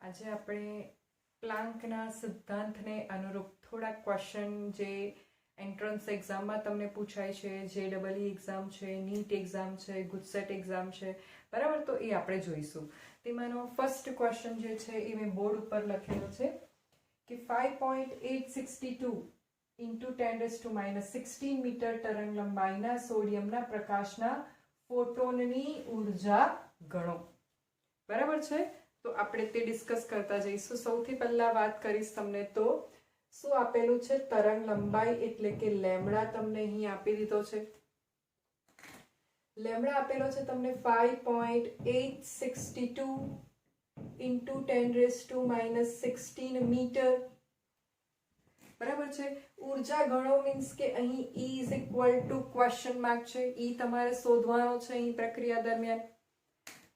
આજે આપણે પ્લાન્કના સિદ્ધાંતને અનુરૂપ થોડા ક્વેશ્ચન જે એન્ટ્રન્સ એક્ઝામમાં તમને પૂછાય છે, JEE એક્ઝામ છે, નીટ એક્ઝામ છે, ગુજસેટ એક્ઝામ છે, બરાબર, તો એ આપણે જોઈશું. તેમાંનો ફર્સ્ટ ક્વેશ્ચન જે છે એ મેં બોર્ડ ઉપર લખેલો છે કે 5.862 ઇન્ટુ 10⁻16 મીટર તરંગ લંબાઈના સોડિયમના પ્રકાશના ફોટોનની ઉર્જા ગણો. બરાબર છે, તો આપણે તે ડિસ્કસ કરતા જઈશું. સૌથી પહેલા વાત કરીશ તમને તો શું આપેલું છે, તરંગ લંબાઈ એટલે કે લેમ્ડા તમને અહીં આપી દીધો છે. લેમ્ડા આપેલો છે તમને 5.862 ઇન્ટુ 10⁻16 મીટર. બરાબર છે. ઉર્જા ગણો મીન્સ કે અહીં E is equal to question mark છે. E તમારે શોધવાનો છે અહીં પ્રક્રિયા દરમિયાન.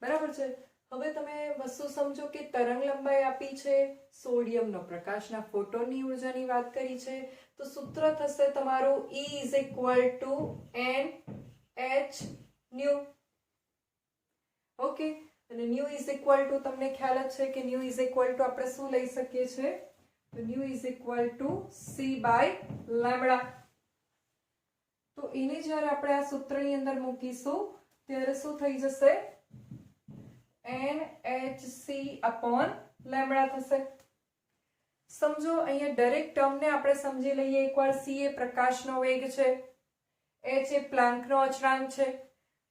બરાબર છે. હવે તમે વસ્તુ સમજો કે તરંગ લંબાઈ આપી છે, સોડિયમનો પ્રકાશના ફોટોનની ઉર્જાની વાત કરી છે, તો સૂત્ર થશે તમારું E is equal to Nhν. Okay, અને ન્યુ ઇઝ ઇક્વલ ટુ તમને ખ્યાલ જ છે કે ન્યુ ઇઝ ઇક્વલ ટુ આપણે શું લઈ શકીએ છીએ, તો new is equal to C/λ. તો એને જ્યારે આપણે આ સૂત્રની અંદર મૂકીશું ત્યારે શું થઈ જશે, NhC/λ થશે. સમજો અહીંયા દરેક ટર્મને આપણે સમજી લઈએ એકવાર. C એ પ્રકાશનો વેગ છે, H એ પ્લાન્કનો અચળાંક છે,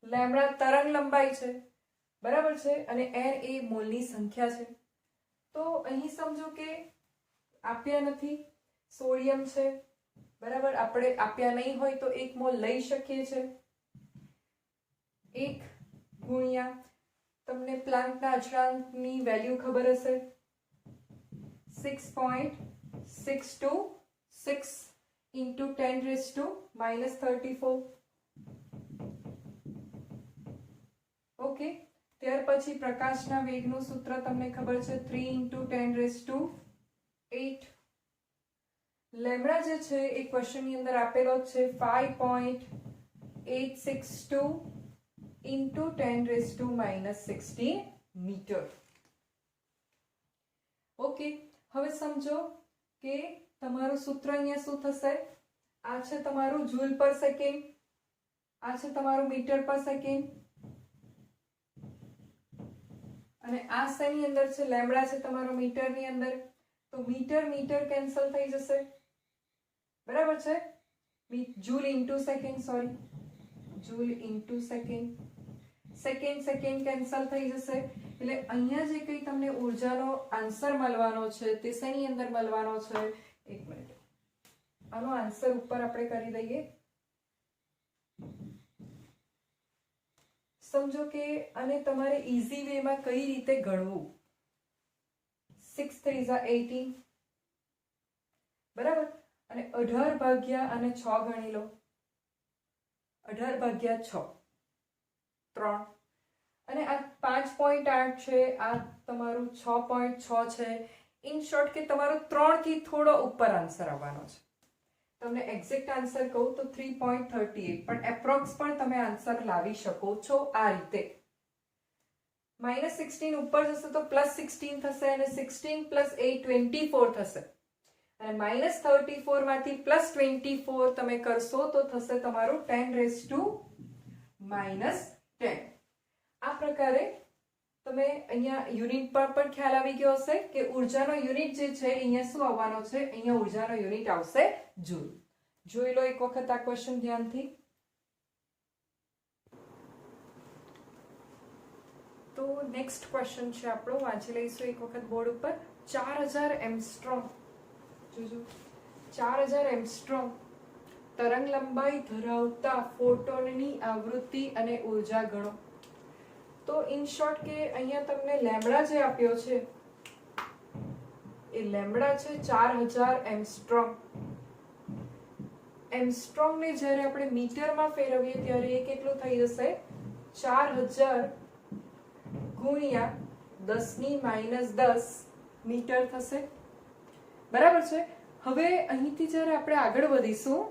લેમ્ડા તરંગ લંબાઈ છે, બરાબર છે, અને N એ મોલની સંખ્યા છે. તો અહીં સમજો કે આપ્યા નથી, સોડિયમ છે, બરાબર, આપણે આપ્યા નહીં હોય તો 1 મોલ લઈ શકીએ છીએ. 1 ગુણ્યા તમને પ્લાન્કના અચળાંકની વેલ્યુ ખબર હશે 6.626 ઇન્ટુ 10⁻34. ઓકે, ત્યાર પછી પ્રકાશના વેગનું સૂત્ર તમને ખબર છે 3 ઇન્ટુ 10⁸. લેમ્ડા જે છે એ ક્વેશ્ચનની અંદર આપેલો છે 5.862 ઇન્ટુ 10⁻16 મીટર. ઓકે, હવે સમજો કે તમારું સૂત્ર અહીંયા શું થશે, આ છે તમારું જૂલ પર સેકન્ડ, આ છે તમારું મીટર પર સેકન્ડ, અને આ શેની અંદર છે, લેમ્ડા છે તમારો મીટરની અંદર. તો મીટર મીટર કેન્સલ થઈ જશે, બરાબર છે. Joule into second, sorry, joule into second, second second cancel થઈ જશે. એટલે અહીંયા જે કંઈ તમને ઉર્જાનો આન્સર મળવાનો છે તે શેની અંદર મળવાનો છે, એક મિનિટ, આનો આન્સર ઉપર આપણે કરી દઈએ. સમજો કે અને તમારે ઈઝી વેમાં કઈ રીતે ગણવું. 6 × 3 = 18, બરાબર, અને 18 ભાગ્યા અને 6 ગણી લો. 18 ભાગ્યા 6 3, અને આ 5.8 છે, આ તમારું 6.6 છે. ઇન શોર્ટ કે તમારો 3 થી થોડો ઉપર આન્સર આવવાનો છે. તમને એક્ઝેક્ટ આન્સર કહું તો 3.38, પણ એપ્રોક્સ પણ તમે આન્સર લાવી શકો છો આ રીતે. -16 ઉપર જશે તો +16 થશે, અને 16 + 8 24 થશે, અને -34 માંથી +24 તમે કરશો તો થશે તમારું 10⁻10. આ પ્રકારે તમે અહીંયા યુનિટ પર પણ ખ્યાલ આવી ગયો હશે કે ઉર્જાનો યુનિટ જે છે અહીંયા શું આવવાનો છે, અહીંયા ઉર્જાનો યુનિટ આવશે જૂલ. જોઈ લો એક વખત આ ક્વેશ્ચન ધ્યાનથી. તો નેક્સ્ટ ક્વેશ્ચન છે આપણો, વાંચી લઈશું એક વખત બોર્ડ ઉપર. 4000 એંગસ્ટ્રોમ, જોજો, 4000 એંગસ્ટ્રોમ તરંગ લંબાઈ ધરાવતા ફોટોનની આવૃત્તિ અને ઉર્જા ગણો. તો ઇન શોર્ટ કે અહીંયા તમને લેમ્ડા જે આપ્યો છે એ લેમ્ડા છે 4000 એંગસ્ટ્રોમ. એંગસ્ટ્રોમને જ્યારે આપણે મીટરમાં ફેરવીએ ત્યારે એ કેટલું થઈ જશે, 4000 ગુણ્યા 10⁻10 મીટર થશે, બરાબર છે. હવે અહીંથી જ્યારે આપણે આગળ વધીશું,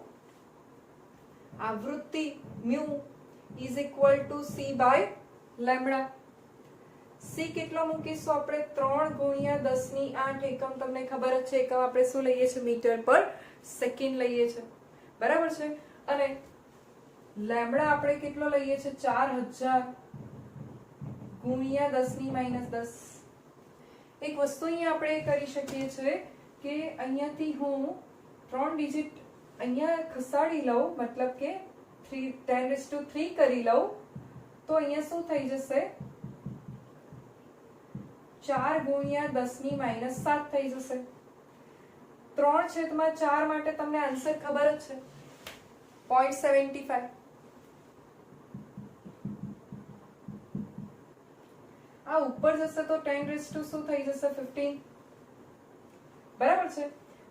આવૃત્તિ μ is equal to C/λ. C કેટલો મૂકીશું આપણે 3 ગુણ્યા 10 ની 8 એકમ તમને ખબર જ છે એકમ આપણે શું લઈએ છીએ મીટર પર સેકન્ડ લઈએ છીએ બરાબર છે અને લેમ્બડા આપણે કેટલો લઈએ છીએ 4000 ગુણ્યા 10 ની -10 એક વસ્તુ અહીંયા આપણે કરી શકીએ છીએ કે અહીંયાથી હું 3 ડિજિટ અહીંયા ખસાડી લઉં મતલબ કે 10⁻³ કરી લઉં તો અહીંયા શું થઈ જશે 4 ગુણ્યા 10 ની -7 થઈ જશે 3/4 માટે તમને આન્સર ખબર જ છે 0.75 આ ઉપર જશે તો 10⁻² શું થઈ જશે 15 બરાબર છે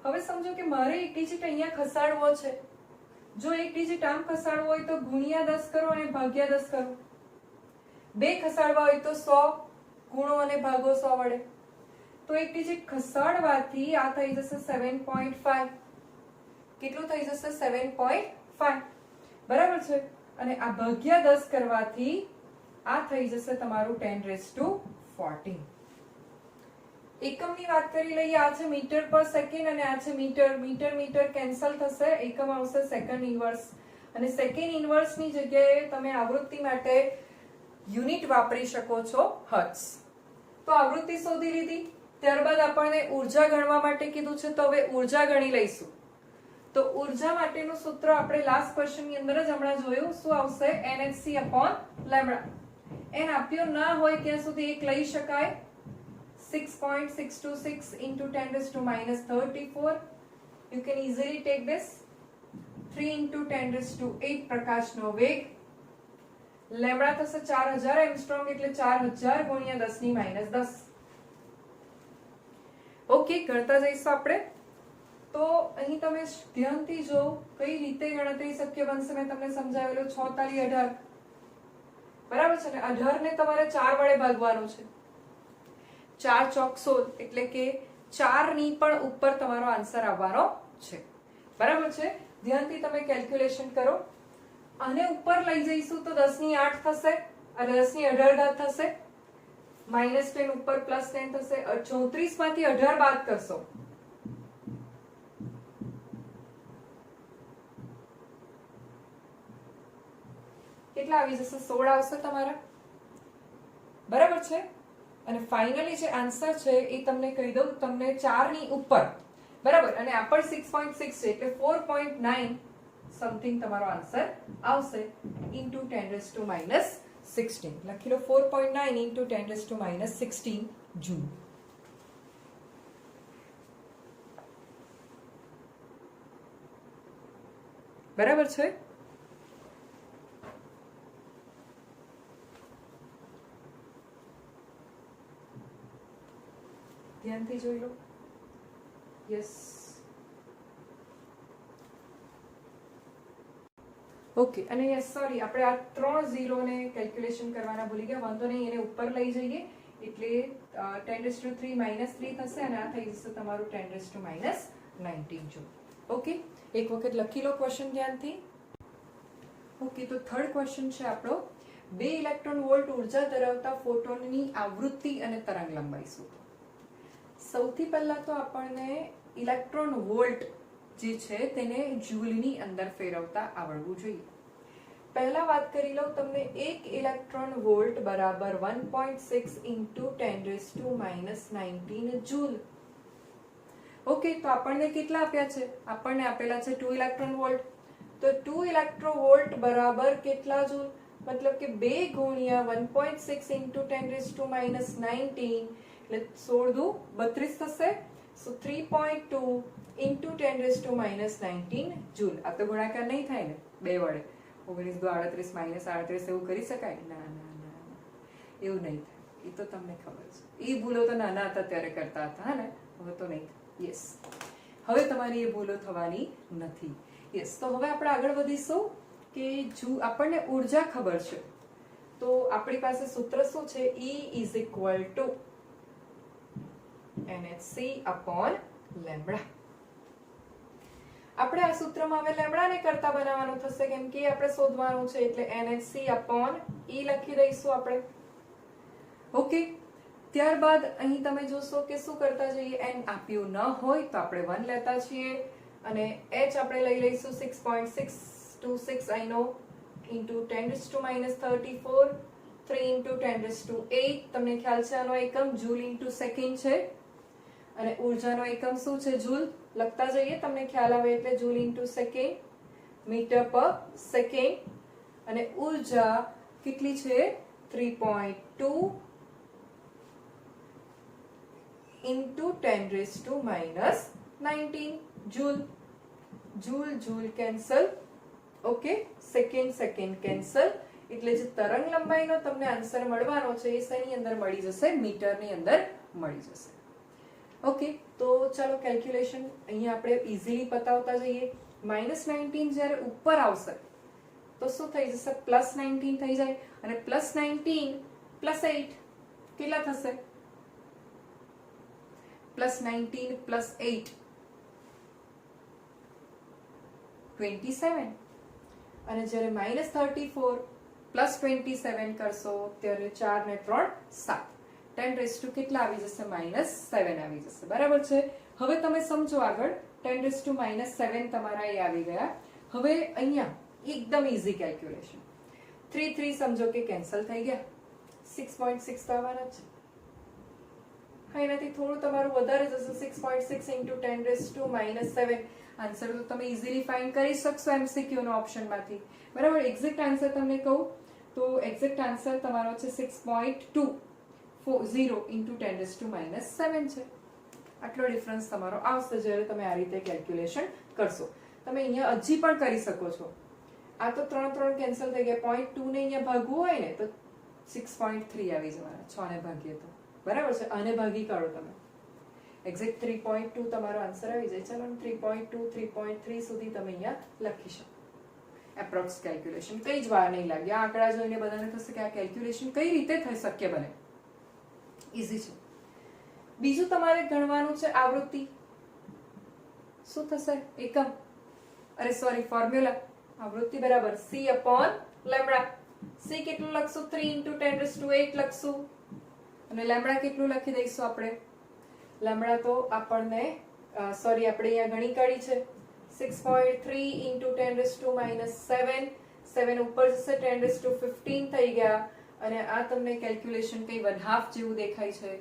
હવે સમજો કે મારે એક ડિજિટ અહીંયા ખસાડવો છે જો એક ડિજિટ આમ ખસાડવો હોય તો ગુણ્યા 10 કરો અને ભાગ્યા 10 કરો બે ખસાડવા હોય તો 100 ગુણો અને ભાગો 100 વડે તો એક ડિજિટ ખસાડવાથી આ થઈ જશે 7.5 કેટલું થઈ જશે 7.5 બરાબર છે અને આ ભાગ્યા 10 કરવાથી આ થઈ જશે તમારું 10⁻14 એકમની વાત કરી લઈએ આ છે મીટર પર સેકન્ડ અને આ છે મીટર કેન્સલ થશે એકમ આવશે સેકન્ડ ઇન્વર્સ અને સેકન્ડ ઇન્વર્સ ની જગ્યાએ તમે આવૃત્તિ માટે યુનિટ વાપરી શકો છો હર્ટ્ઝ તો આવૃત્તિ શોધી લીધી ત્યારબાદ આપણને ઊર્જા ગણવા માટે કીધું છે તો હવે ઊર્જા ગણી લઈશું તો ઊર્જા માટેનું સૂત્ર આપણે લાસ્ટ ક્વેશ્ચન ની અંદર જ હમણાં જોયું શું આવશે nhc/લેમ્બડા n આપ્યો ના હોય ત્યાં સુધી એક લઈ શકાય 6.626 into 10⁻34 you can easily take this 3 into 10⁸ પ્રકાશનો વેગ લેમ્બડા થશે 4000 એંગસ્ટ્રોમ એટલે 4000 ગુણ્યા 10 ની -10 ઓકે કરતા જઈશું આપણે તો અહીં તમે ધ્યાનથી જો કઈ રીતે ગણતરી શક્ય બનશે મેં તમને સમજાવેલું 6 તાલી 18 બરાબર છે ને 18 ને તમારે 4 વડે ભાગવાનું છે 4 ચોક 16 એટલે કે 4 ની પણ ઉપર તમારો આન્સર આવવાનો છે બરાબર છે ધ્યાનથી તમે કેલ્ક્યુલેશન કરો આને ઉપર લઈ જઈશું તો 10 ની 8 થશે અને 10 ની 18 ઘાત થશે -10 ઉપર +10 થશે 34 માંથી 18 બાદ કરશો કેટલા આવી જશે 16 આવશે તમારા બરાબર છે અને ફાઇનલી જે આન્સર છે એ તમને કહી દઉં તમને 4 ની ઉપર બરાબર અને આ પણ 6.6 છે એટલે 4.9 સમથિંગ તમારો આન્સર આવશે into 10⁻16 લખી લો 4.9 into 10⁻16 જૂલ બરાબર છે ધ્યાનથી જોઈ લો યસ ઓકે અને યસ સોરી આપણે આ 3 0 ને કેલ્ક્યુલેશન કરવાના ભૂલી ગયા વાંધો નહીં એને ઉપર લઈ જઈએ એટલે 10⁻³ -3 થશે અને આ થઈ જશે તમારું 10⁻19 જો ઓકે એક વખત લખી લો ક્વેશ્ચન ધ્યાનથી ઓકે તો થર્ડ ક્વેશ્ચન છે આપણો 2 ઇલેક્ટ્રોન વોલ્ટ ઉર્જા ધરાવતા ફોટોનની આવૃત્તિ અને તરંગ લંબાઈ શોધો સૌથી પહેલા તો આપણને ઇલેક્ટ્રોન વોલ્ટ જે છે તેને જૂલની અંદર ફેરવતા આવડવું જોઈએ પહેલા વાત કરી લઉં તમને 1 ઇલેક્ટ્રોન વોલ્ટ બરાબર 1.6 into 10⁻19 જૂલ ઓકે તો આપણને કેટલા આપ્યા છે આપણને આપેલા છે 2 ઇલેક્ટ્રોન વોલ્ટ તો 2 ઇલેક્ટ્રો વોલ્ટ બરાબર કેટલા જૂલ મતલબ કે 2 ગુણ્યા 1.6 into 10⁻19 એટલે 16 દુ 32 થશે સો 3.2 into 10⁻19 જૂલ આ તો ગુણાકાર નહીં થાય ને 2 વડે 19 દુ 38 -38 એવું કરી શકાય ના ના ના એવું નહીં થાય એ તો તમને ખબર છે એ ભૂલો તો નાના હતા ત્યારે કરતા હતા ને હવે તો નહીં યસ હવે તમારી એ ભૂલો થવાની નથી યસ તો હવે આપણે આગળ વધીશું કે જો આપણને ઊર્જા ખબર છે તો આપણી પાસે સૂત્ર શું છે E is equal to nhc/લેમ્બડા આપણે આ સૂત્રમાં હવે લેમ્બડાને કરતા બનાવવાનું થશે કેમ કે આપણે શોધવાનું છે એટલે nhc/e લખી દઈશું આપણે ઓકે ત્યારબાદ અહીં તમે જોશો કે શું કરતા જઈએ, n આપ્યું ન હોય તો આપણે 1 લેતા છીએ અને h આપણે લઈ લઈશું 6.626 I know into 10⁻34 3 into 10⁸8. તમને ખ્યાલ છે આનો એકમ જૂલ ઇન્ટુ સેકન્ડ છે અને ઉર્જાનો એકમ શું છે? જૂલ. લખતા જઈએ, તમને ખ્યાલ આવે એટલે જૂલ ઇન્ટુ સેકન્ડ, મીટર પર સેકન્ડ અને ઉર્જા કેટલી છે? 3.2 into 10⁻19 joule. Joule joule cancel, okay, second second cancel. એટલે જે તરંગ લંબાઈનો તમને આન્સર મળવાનો છે એ શેની અંદર મળી જશે? મીટરની અંદર મળી જશે. ઓકે, તો ચાલો કેલ્ક્યુલેશન અહીંયા આપણે ઈઝીલી પતાવતા જઈએ. -19 જ્યારે ઉપર આવશે તો શું થઈ જશે? +19 થઈ જાય અને +19 +8 કેટલા થશે? +19 +8 27 અને જ્યારે -34 +27 કરશો ત્યારે 4 ને 3 7 10 કેટલા આવી જશે? -7 આવી જશે. બરાબર છે. હવે તમે સમજો આગળ 10⁻7 તમારા એ આવી ગયા. હવે અહીંયા એકદમ ઈઝી કેલ્ક્યુલેશન. 3 3 સમજો કે કેન્સલ થઈ ગયા, 6.6 તો આવવાના જ છે. એનાથી થોડું તમારું વધારે જશે, 6.6 into 10⁻7. આન્સર તો તમે ઈઝીલી ફાઇન્ડ કરી શકશો એમસીક્યુ નો ઓપ્શન માંથી. બરાબર. એક્ઝેક્ટ આન્સર તમને કહું તો એક્ઝેક્ટ આન્સર તમારો છે 6.240 into 10⁻7 છે. આટલો ડિફરન્સ તમારો આવશે જ્યારે તમે આ રીતે કેલ્ક્યુલેશન કરશો. તમે અહીંયા હજી પણ કરી શકો છો. આ તો 3 3 કેન્સલ થઈ ગયા. 0.2 ને અહીંયા ભાગવું હોય ને તો 6.3 આવી જવાના. 6 ને ભાગીએ તો બરાબર છે. આને ભાગી કાઢો તમે, એક્ઝેક્ટ 3.2 તમારો આન્સર આવી જાય. ચલો 3.2 3.3 સુધી તમે અહીંયા લખી શકો. એપ્રોક્સ કેલ્ક્યુલેશન કઈ જ વાર નહીં લાગે. આ આંકડા જોઈને બધાને થશે કે આ કેલ્ક્યુલેશન કઈ રીતે થઈ શક્ય બને. ઈઝી છે. બીજું તમારે ગણવાનું છે આવૃત્તિ. શું થશે? એકમ, અરે સોરી, ફોર્મ્યુલા. આવૃત્તિ બરાબર c/λ. c કેટલું લખશું? 3 into 10⁸ લખશું અને લેમ્બડા કેટલું લખી દઈશું આપણે? લેમ્બડા તો આપણને સોરી આપણે અહીંયા ગણી કાઢી છે 6.3 into 10⁻7. 7 ઉપર જશે 10⁻15 થઈ ગયા અને આ તમને કેલ્ક્યુલેશન કઈ 1/2 જેવું દેખાય છે.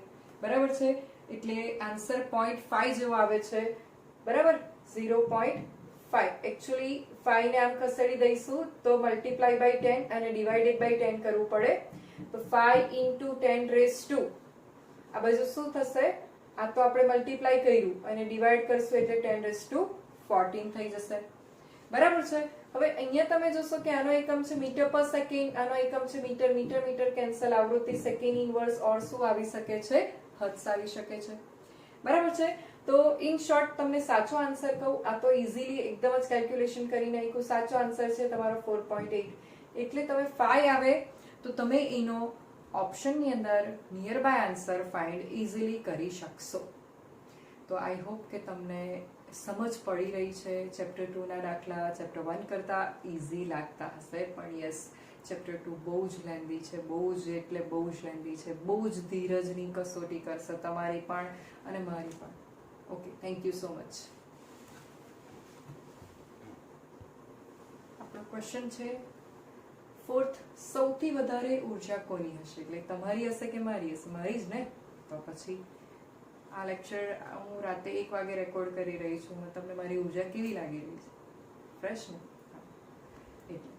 બરાબર છે. એટલે આન્સર 0.5 જેવો આવે છે. બરાબર. 0.5. એકચ્યુઅલી 5 ને આમ ખસેડી દઈશું તો મલ્ટીપ્લાય બાય 10 અને ડિવાઇડેડ બાય 10 કરવું પડે. તો 5 into 10⁻². આ બાજુ શું થશે? આ તો આપણે મલ્ટીપ્લાય કર્યું અને ડિવાઇડ કરશું એટલે 10⁻14 થઈ જશે. બરાબર છે. હવે અહીંયા તમે જોશો કે આનો એકમ છે મીટર પર સેકન્ડ, આનો એકમ છે મીટર. Metre metre cancel. આવૃત્તિ સેકન્ડ ઇનવર્સ ઓર શું આવી શકે છે? હર્ટ્ઝ આવી શકે છે. બરાબર છે. તો ઇન શોર્ટ તમને સાચો આન્સર કહું, આ તો ઈઝીલી એકદમ જ કેલ્ક્યુલેશન કરી નાખ્યું. સાચો આન્સર છે તમારો 4.8. એટલે તમે 5 આવે તો તમે એનો ઓપ્શનની અંદર nearby answer find easily કરી શકશો. તો આઈ હોપ કે તમને સમજ પડી રહી છે. ચેપ્ટર 2 ના દાખલા ચેપ્ટર 1 કરતા ઈઝી લાગતા હશે, પણ યસ ચેપ્ટર 2 બહુ જ લેન્ધી છે. બહુ જ એટલે બહુ જ લેન્ધી છે. બહુ જ ધીરજની કસોટી કરશે તમારી પણ અને મારી પણ. Okay, thank you so much. આપણો ક્વેશ્ચન છે ફોર્થ, સૌથી વધારે ઉર્જા કોની હશે? એટલે તમારી હશે કે મારી હશે? મારી જ ને. તો પછી આ લેક્ચર હું રાતે 1 વાગે રેકોર્ડ કરી રહી છું. તમને મારી ઉર્જા કેવી લાગી રહી છે? ફ્રેશ ને? એટલે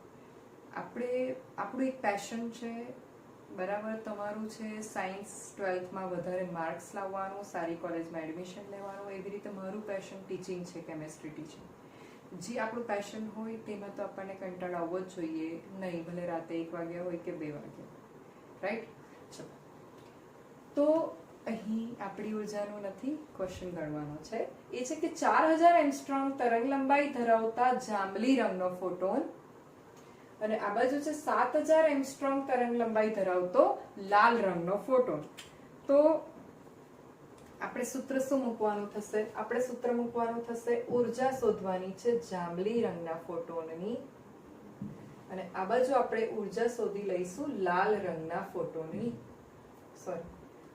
આપણું એક પેશન છે. બરાબર. તમારું છે સાયન્સ 12થમાં વધારે માર્ક્સ લાવવાનું, સારી કોલેજમાં એડમિશન લેવાનું. એવી રીતે મારું પેશન ટીચિંગ છે, કેમેસ્ટ્રી ટીચિંગ. જે આપણું પેશન હોય તેમાં તો આપણને કંટાળો આવવો જ જોઈએ નહીં, ભલે રાતે 1 વાગ્યા હોય કે 2 વાગ્યા. રાઈટ. ચલો, તો અહીં આપણી ઉર્જાનું નથી, ક્વેશ્ચન ગણવાનો છે. એ છે કે 4000 એંગસ્ટ્રોમ તરંગ લંબાઈ ધરાવતા જાંબલી રંગનો ફોટોન અને આ બાજુ છે 7000 એંગસ્ટ્રોમ તરંગ લંબાઈ ધરાવતો લાલ રંગનો ફોટોન. તો આપણે સૂત્ર શું મૂકવાનું થશે? આપણે સૂત્ર મૂકવાનું થશે ઉર્જા શોધવાની છે જાંબલી રંગના ફોટોનની અને આ બાજુ આપણે ઉર્જા શોધી લઈશું લાલ રંગના ફોટોનની. સોરી,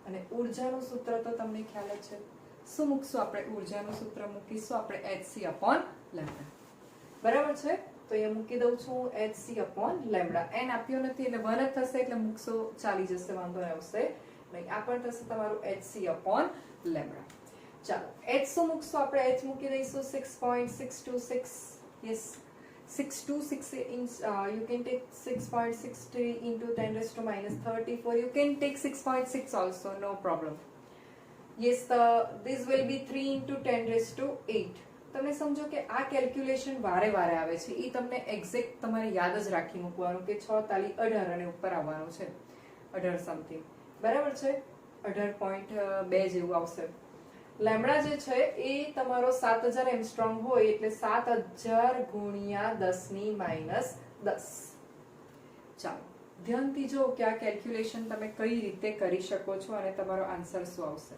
અને ઉર્જાનું સૂત્ર તો તમને ખ્યાલ જ છે. શું મૂકશું આપણે? ઉર્જાનું સૂત્ર મૂકીશું આપણે hc/લેમ્ડા. બરાબર છે? તો અહીંયા મૂકી દઉં છું hc/લેમ્ડા. n આપ્યો નથી એટલે 1 જ થશે એટલે મૂકશો ચાલી જશે, વાંધો આવશે નહીં. આ પણ થશે તમારું hc/લેમ્ડા. ચાલો h શું મૂકશું આપણે? h મૂકી દઈશું 6.626. Yes, 626 inch. You can take 6.63 into 10 raised to minus 34. You can take 6.6 also, no problem. Yes, this will be 3 into 10 raised to 8. તમે સમજો કે આ કેલ્ક્યુલેશન વારે વારે આવે છે, એ તમને એક્ઝેક્ટ તમારે યાદ જ રાખી મૂકવાનું કે 6 તાલી 18 અને ઉપર આવવાનું છે 18 સમથિંગ. બરાબર છે? 18.2 જેવું આવશે. લેમ્ડા જે છે એ તમારો 7000 એમસ્ટ્રોંગ હોય એટલે 7000 ગુણ્યા 10 ની માઇનસ 10. ચાલો ધ્યાનથી જો કે આ કેલ્ક્યુલેશન તમે કઈ રીતે કરી શકો છો અને તમારો આન્સર શું આવશે.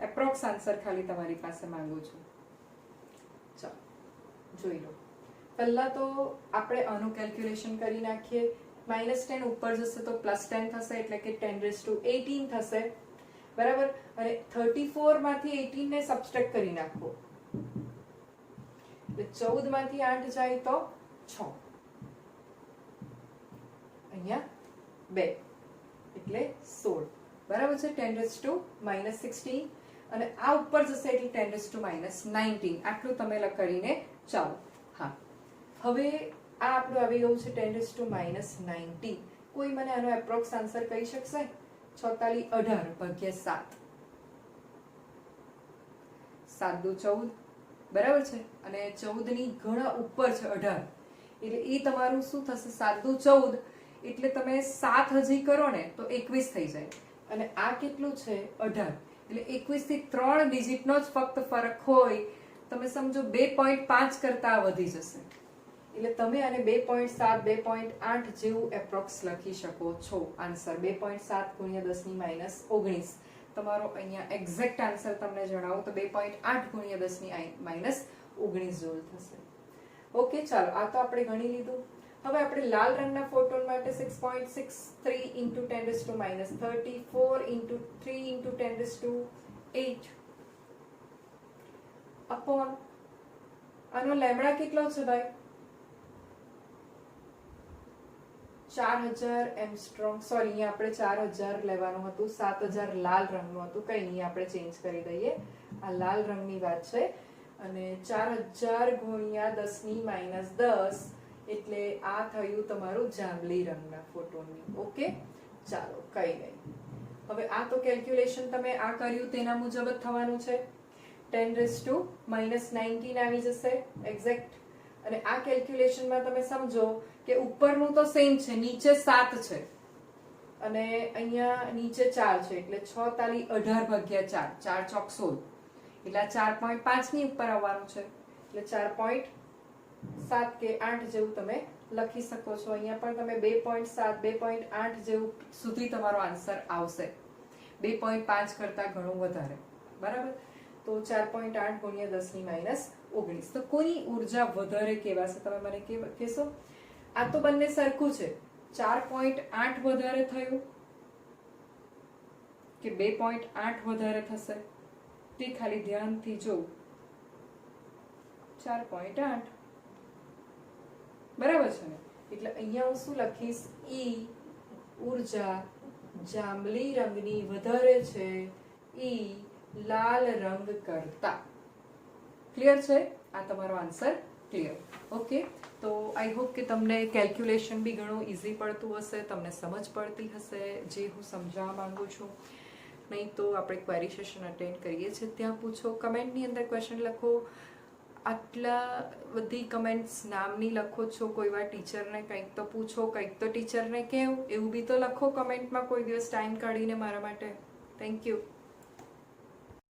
એપ્રોક્સ આન્સર ખાલી તમારી પાસે માંગુ છું. ચાલો જોઈ લો. પહેલા તો આપણે આનું કેલ્ક્યુલેશન કરી નાખીએ. -10 ઉપર જશે તો +10 થશે એટલે કે 10⁻18 થશે. બરાબર? અને 34 માંથી 18 ને સબટ્રેક્ટ કરી નાખો એટલે 14 માંથી 8 જાય તો 6, અહીંયા 2 એટલે 16. બરાબર છે? 10⁻16 અને આ ઉપર જશે એટલે 10⁻19. આટલું તમે કરીને ચાલો. હા, હવે આ આપણું આવી ગયું છે 10⁻19. કોઈ મને આનો એપ્રોક્સ આન્સર કહી શકશે? 46 18 ભાગ્યા 7, 7 દુ 14. બરાબર છે? અને 14 ની ઘણા ઉપર છે 18 એટલે એ તમારું શું થશે? 7 દુ 14 એટલે તમે 7 હજી કરો ને તો 21 થઈ જાય. અને આ કેટલું છે? 18 એટલે 21 થી 3 ડિજિટનો જ ફક્ત ફરક હોય. તમે સમજો 2.5 કરતા વધી જશે એટલે તમે આને 2.7 2.8 જેવું એપ્રોક્સ લખી શકો છો. આન્સર 2.7 ગુણ્યા 10 ની માઇનસ 19. તમારો અહીંયા એક્ઝેક્ટ આન્સર તમને જણાવું તો 2.8 ગુણ્યા 10 ની માઇનસ 19 જૂલ થશે. ઓકે, ચાલો આ તો આપણે ગણી લીધું. હવે આપણે લાલ રંગના ફોટોન માટે 6.63 into 10⁻34 into 3 into 10⁸8 અપોન આનો લેમ્ડા કેટલો છે ભાઈ? 4000 એમસ્ટ્રોંગ. સોરી, અહીંયા આપણે 4000 લેવાનું હતું, 7000 લાલ રંગનું હતું. કઈ નહીં, આપણે ચેન્જ કરી દઈએ. આ લાલ રંગની વાત છે. અને 4000 ગુણ્યા 10 ની માઇનસ 10 એટલે આ થયું તમારું જાંબલી રંગના ફોટોનની. ઓકે, ચાલો કઈ નહીં. હવે આ તો કેલ્ક્યુલેશન તમે આ કર્યું તેના મુજબ જ થવાનું છે. 10⁻19 આવી જશે એક્ઝેક્ટ. અને આ કેલ્ક્યુલેશનમાં તમે સમજો કે ઉપરનું તો સેમ છે, નીચે 7 છે અને અહીંયા નીચે 4 છે એટલે 6 તાલી 18 ભાગ્યા 4, 4 ચોક 16 એટલે 4.5 ની ઉપર આવવાનું છે એટલે 4.7 કે 8 જેવું તમે લખી શકો છો. અહીંયા પણ તમે 2.7 2.8 જેવું સુધી તમારો આન્સર આવશે. 2.5 કરતા ઘણું વધારે. બરાબર? તો 4.8 ગુણ્યા 10 ની માઇનસ 19. તો કોની ઉર્જા વધારે કહેવાશે? તમે મને કહેશો? આ તો બંને સરખું છે. 4.8 વધારે થયું કે 2.8 વધારે થશે તે ખાલી ધ્યાનથી જો. 4.8 બરાબર છે ને? એટલે અહીંયા હું શું લખીશ? ઈ ઉર્જા જાંબલી રંગની વધારે છે ઈ લાલ રંગ કરતા. ક્લિયર છે? આ તમારો આન્સર ક્લિયર. ઓકે, તો આઈ હોપ કે તમને કેલ્ક્યુલેશન બી ઘણું ઇઝી પડતું હશે, તમને સમજ પડતી હશે જે હું સમજાવવા માંગુ છું. નહીં તો આપણે ક્વેરી સેશન અટેન્ડ કરીએ છીએ, ત્યાં પૂછો. કમેન્ટની અંદર ક્વેશ્ચન લખો. આટલા બધી કમેન્ટ્સ નામની લખો છો, કોઈ વાર ટીચરને કંઈક તો પૂછો, કંઈક તો ટીચરને કહેવું, એવું બી તો લખો કમેન્ટમાં કોઈ દિવસ ટાઈમ કાઢીને મારા માટે. Thank you.